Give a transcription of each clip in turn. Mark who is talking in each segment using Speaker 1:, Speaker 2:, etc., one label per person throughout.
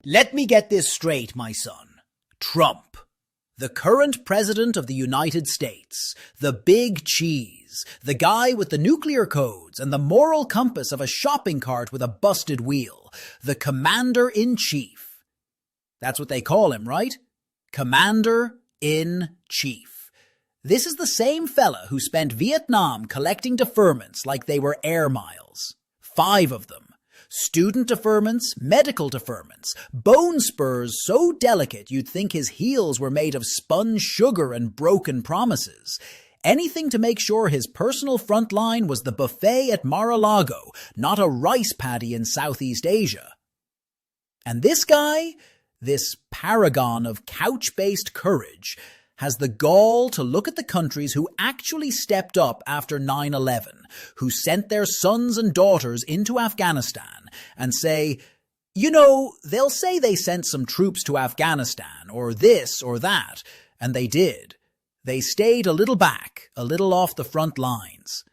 Speaker 1: Let me get this straight, my son. Trump, the current president of the United States, the big cheese, the guy with the nuclear codes and the moral compass of a shopping cart with a busted wheel, the commander-in-chief. That's what they call him, right? Commander-in-chief. This is the same fella who spent Vietnam collecting deferments like they were air miles. 5 of them. Student deferments, medical deferments, bone spurs so delicate you'd think his heels were made of spun sugar and broken promises. Anything to make sure his personal front line was the buffet at Mar-a-Lago, not a rice paddy in Southeast Asia. And this guy, this paragon of couch-based courage, has the gall to look at the countries who actually stepped up after 9/11, who sent their sons and daughters into Afghanistan, and say, you know, they'll say they sent some troops to Afghanistan, or this or that, and they did. They stayed a little back, a little off the front lines.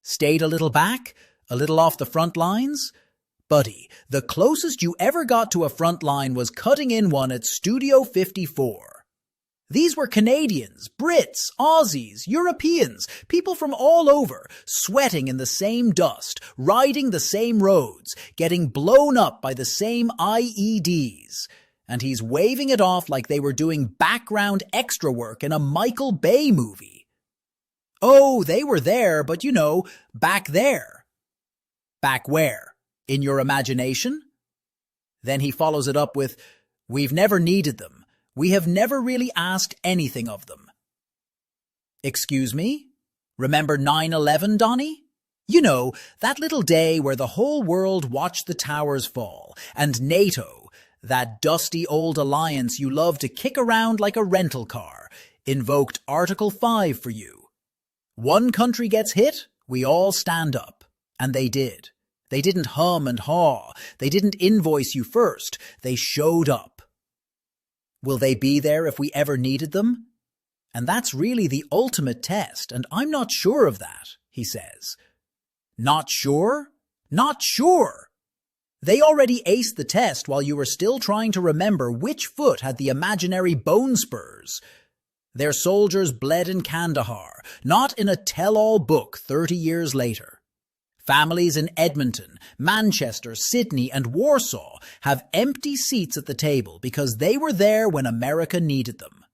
Speaker 1: Stayed a little back, a little off the front lines? Buddy, the closest you ever got to a front line was cutting in one at Studio 54. These were Canadians, Brits, Aussies, Europeans, people from all over, sweating in the same dust, riding the same roads, getting blown up by the same IEDs. And he's waving it off like they were doing background extra work in a Michael Bay movie. Oh, they were there, but you know, back there. Back where? In your imagination? Then he follows it up with, we've never needed them. We have never really asked anything of them. Excuse me? Remember 9/11, Donnie? You know, that little day where the whole world watched the towers fall, and NATO, that dusty old alliance you love to kick around like a rental car, invoked Article 5 for you. One country gets hit, we all stand up. And they did. They didn't hum and haw. They didn't invoice you first. They showed up. Will they be there if we ever needed them? And that's really the ultimate test, and I'm not sure of that, he says. Not sure? Not sure! They already aced the test while you were still trying to remember which foot had the imaginary bone spurs. Their soldiers bled in Kandahar, not in a tell-all book 30 years later. Families in Edmonton, Manchester, Sydney, and Warsaw have empty seats at the table because they were there when America needed them.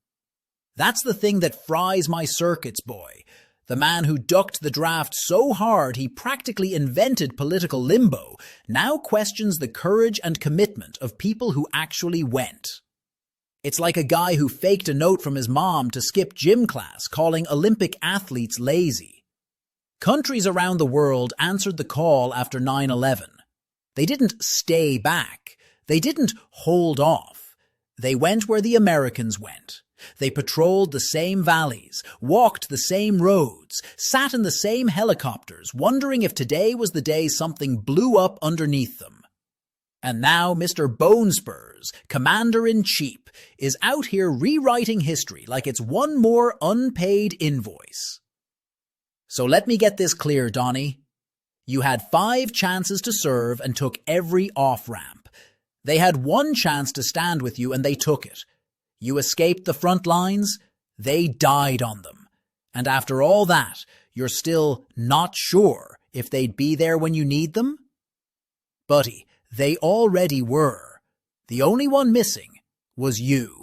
Speaker 1: That's the thing that fries my circuits, boy. The man who ducked the draft so hard he practically invented political limbo now questions the courage and commitment of people who actually went. It's like a guy who faked a note from his mom to skip gym class, calling Olympic athletes lazy. Countries around the world answered the call after 9/11. They didn't stay back. They didn't hold off. They went where the Americans went. They patrolled the same valleys, walked the same roads, sat in the same helicopters, wondering if today was the day something blew up underneath them. And now Mr. Bonespurs, Commander-in-Chief, is out here rewriting history like it's one more unpaid invoice. So let me get this clear, Donnie. You had 5 chances to serve and took every off-ramp. They had 1 chance to stand with you and they took it. You escaped the front lines, they died on them. And after all that, you're still not sure if they'd be there when you need them? Buddy, they already were. The only one missing was you.